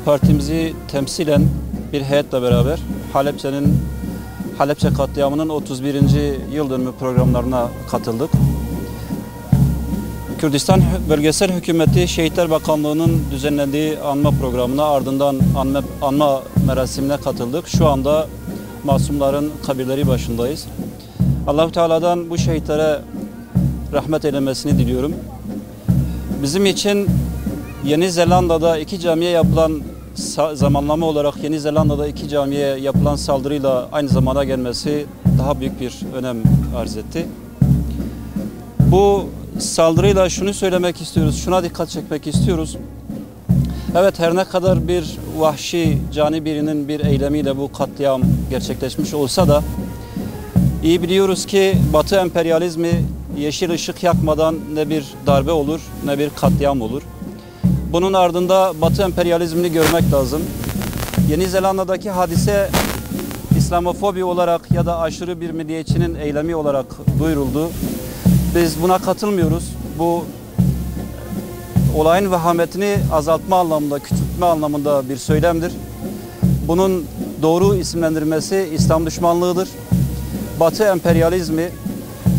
partimizi temsilen bir heyetle beraber Halepçe katliamının 31. yıl dönümü programlarına katıldık. Kürdistan Bölgesel Hükümeti Şehitler Bakanlığı'nın düzenlediği anma programına ardından anma merasimine katıldık. Şu anda masumların kabirleri başındayız. Allah-u Teala'dan bu şehitlere rahmet eylemesini diliyorum. Bizim için Yeni Zelanda'da iki camiye yapılan zamanlama olarak Yeni Zelanda'da iki camiye yapılan saldırıyla aynı zamana gelmesi daha büyük bir önem arz etti. Bu saldırıyla şunu söylemek istiyoruz, şuna dikkat çekmek istiyoruz. Evet, her ne kadar bir vahşi, cani birinin bir eylemiyle bu katliam gerçekleşmiş olsa da iyi biliyoruz ki Batı emperyalizmi yeşil ışık yakmadan ne bir darbe olur ne bir katliam olur. Bunun ardında Batı emperyalizmini görmek lazım. Yeni Zelanda'daki hadise İslamofobi olarak ya da aşırı bir milliyetçinin eylemi olarak duyuruldu. Biz buna katılmıyoruz. Bu olayın vehametini azaltma anlamında, küçültme anlamında bir söylemdir. Bunun doğru isimlendirmesi İslam düşmanlığıdır. Batı emperyalizmi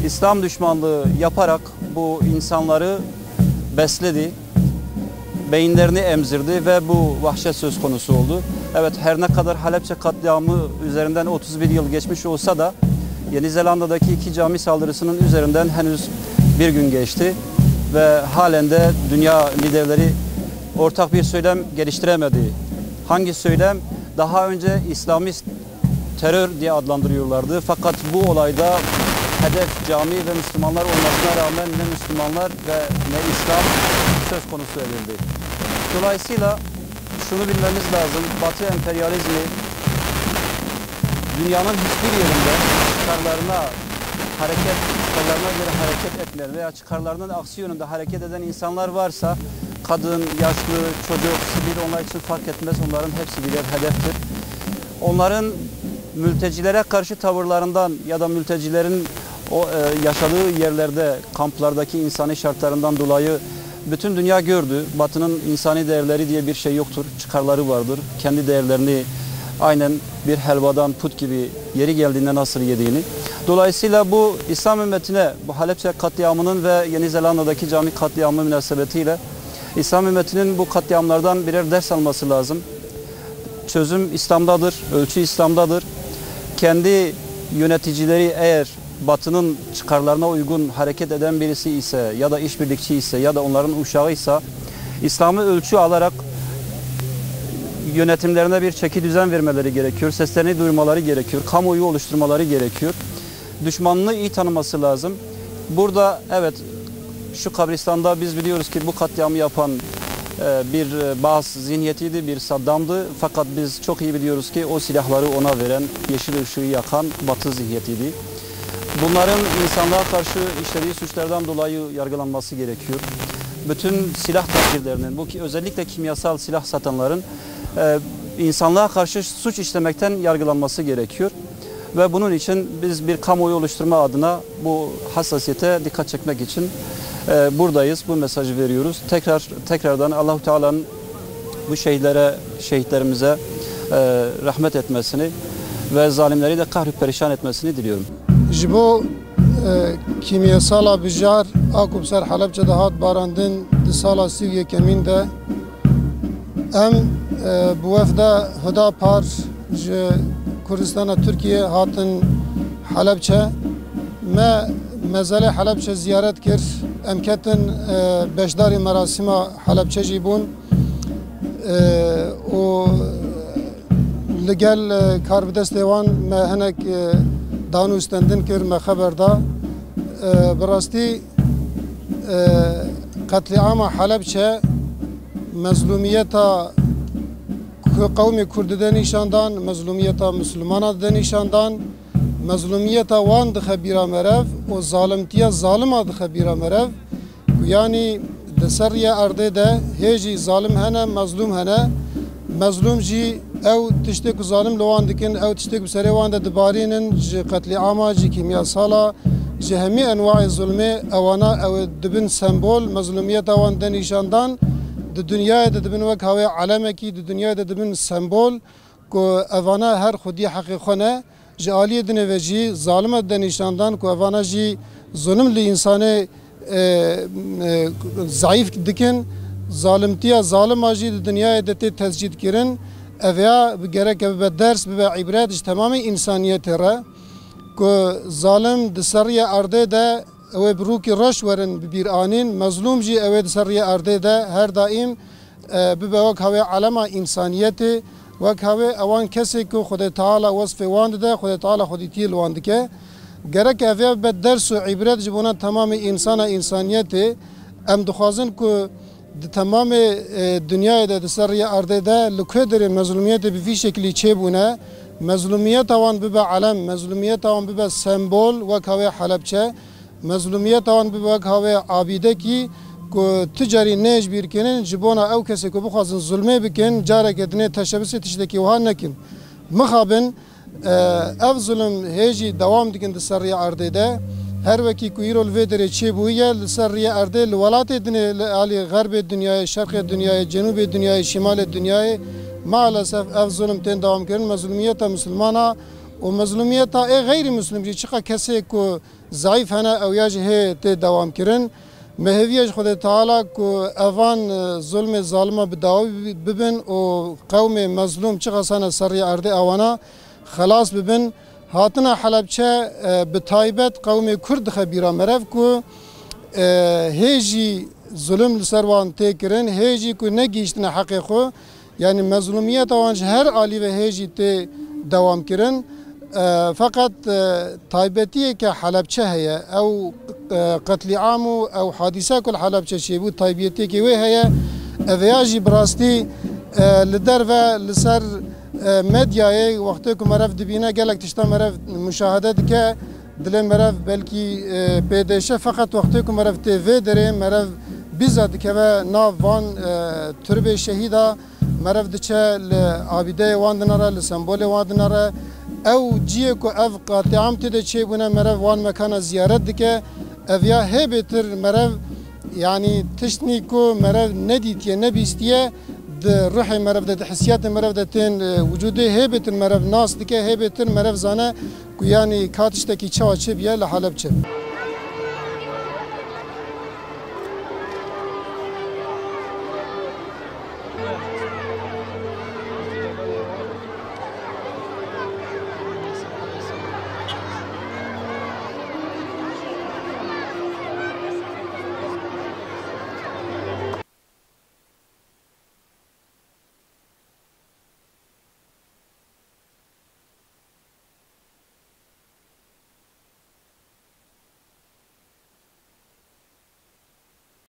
İslam düşmanlığı yaparak bu insanları besledi, beyinlerini emzirdi ve bu vahşet söz konusu oldu. Evet, her ne kadar Halepçe katliamı üzerinden 31 yıl geçmiş olsa da Yeni Zelanda'daki iki cami saldırısının üzerinden henüz bir gün geçti ve halen de dünya liderleri ortak bir söylem geliştiremedi. Hangi söylem? Daha önce İslamist terör diye adlandırıyorlardı. Fakat bu olayda hedef cami ve Müslümanlar olmasına rağmen ne Müslümanlar ve ne İslam söz konusu edildi. Dolayısıyla şunu bilmemiz lazım. Batı emperyalizmi dünyanın hiçbir yerinde çıkarlarına göre hareket etmeyen veya çıkarlarının aksi yönünde hareket eden insanlar varsa kadın, yaşlı, çocuk, sivil onlar için fark etmez. Onların hepsi birer hedeftir. Onların mültecilere karşı tavırlarından ya da mültecilerin yaşadığı yerlerde, kamplardaki insani şartlarından dolayı bütün dünya gördü. Batı'nın insani değerleri diye bir şey yoktur. Çıkarları vardır. Kendi değerlerini aynen bir helvadan put gibi yeri geldiğinde nasıl yediğini. Dolayısıyla bu İslam ümmetine, bu Halepçe katliamının ve Yeni Zelanda'daki cami katliamı münasebetiyle İslam ümmetinin bu katliamlardan birer ders alması lazım. Çözüm İslam'dadır, ölçü İslam'dadır. Kendi yöneticileri eğer Batı'nın çıkarlarına uygun hareket eden birisi ise ya da işbirlikçi ise ya da onların uşağıysa İslam'ı ölçü alarak yönetimlerine bir çeki düzen vermeleri gerekiyor. Seslerini duyurmaları gerekiyor. Kamuoyu oluşturmaları gerekiyor. Düşmanını iyi tanıması lazım. Burada evet, şu kabristanda biz biliyoruz ki bu katliamı yapan bir Baas zihniyetiydi, bir Saddam'dı. Fakat biz çok iyi biliyoruz ki o silahları ona veren, yeşil ışığı yakan Batı zihniyetiydi. Bunların insanlığa karşı işlediği suçlardan dolayı yargılanması gerekiyor. Bütün silah tacirlerinin, bu ki özellikle kimyasal silah satanların insanlığa karşı suç işlemekten yargılanması gerekiyor. Ve bunun için biz bir kamuoyu oluşturma adına bu hassasiyete dikkat çekmek için buradayız, bu mesajı veriyoruz. Tekrardan Allah-u Teala'nın bu şehitlerimize rahmet etmesini ve zalimleri de kahrü perişan etmesini diliyorum. Jibo kimyasal bijar akub ser Halepçe hat barandın di sala Sivye keminde em bu vefde hıda par ji Kurdistan'a Türkiye hatın Halepçe me mezale Halepçe ziyaret kir em ketin beşdari merasima Halepçe jibun o legel karbidestevan me henek danu üstendin kir me haberda براستی قتلعام حلبچه مظلومیتا قوم کرد ده نشاندان مظلومیتا مسلمان ده نشاندان مظلومیتا وان ده خبیرا مرف و ظالمتیا ظالم ده خبیرا مرف یعنی دسریه ارده ده هیجی ظالم هنه مظلوم هنه مظلوم جی او تشتک ظالم لوان دکن او تشتک بسری وان ده دبارینن جی قتلعام جی کیمیاسالا جهمی انواع ظلمه اوانا او دبن سمبول مظلومیت اوان دنیشاندان د di dünyaya da dibin vek havaya alemeki, di dünyaya da dibin sembol ku evana her xudi haqqi xone ji aliyê dinê ve jî zalime de nîşandan ku evana jî zulüm li insanê zayıf dikin zalimtiya zalima jî di dünyaya de tê tezcîd kirin ev ya gerek bibe ders bibe ibret ji tamamê insaniyetê re ku zalim di seriya erdê de ew bi rûkê reş werin bi bîranîn mezlûm jî ew ê di seriya erdê de her daîm bibe wek havê elema insaniyetê wek havê ewan kesê ku Xwedê Teala wesfê wan dide Xwedê Teala xwedîtiyê li wan dike gerek ev ya bibe ders û ibret ji bona tamamê insana insaniyetê em dixwazin ku di tamamê dünyayê de di seriya erdê de li ku derê mezlûmiyetê bi vî şeklî çêbûne mezlûmiyeta wan bibe elem mezlûmiyeta wan bibe sembol wek havê Helepçe mezlûmiyeta wan bibe wek havê abîdekî ku ticarî nêj bîrkinin ji bona ew kesê ku bixwazin zulmê bikin careke dinê teşebbüsê tiştekî wiha nekin mixabin ev zulm hêjî dewam dikin di ser rêya erdê de her wekî ku îro li vê derê çêbûye li ser rêya erdê li welatê dinê li alî xerbê dünyayê şerqê dünyayê cenûbê dünyayê şimalê dünyayê maalesef ev zulm tên dewam kirin mezlûmiyeta Müslümana û mezlûmiyeta ê geyri Müslüm jî çiqa kesê ku zayıf hene ew ya jî hê tê dewam kirin mehêviya ji Xwedê Teala ku evan zulmê zalima bi dawî bibin û qewmê mezlûm çiqa sene ser rêya erdê ewana xelas bibin hatina Helepçe bi taybet qewmê Kurd dixe bîra merev ku hê jî zulm li ser wan tê kirin hê jî ku negîştine heqê xwe yani mezlûmiyeta wan ji her alî ve hê jî tê dewam kirin fakat taybetiyeke Helepçe heye ew qetlîam û ew hadîsa ku li Helepçe çêbû taybetiyekê wê heye ev ya jî bi rastî li derve li ser medyayê wextê ku merev dibîne gelek tişta merev müşahede dike dilê merev belkî pêdeşe feqet wextê ku merev tê vê derê merev bîza dikeve nav van türbê şehîda merev diçe li abîdeyê wan dinare li sembolê wan dinare ew ciyê ku ev qatiam tê de çêbûne merev wan mekana ziyaret dike ev ya hê bêtir merev yani tiştî ku merev nedîtiye nebîstiye di ruhê merev de di hissiyatê merev de tên vücudê hê bêtir merev nas dike hê bêtir merev zane ku yani ka tiştekî çawa çêbiye li Helepçe.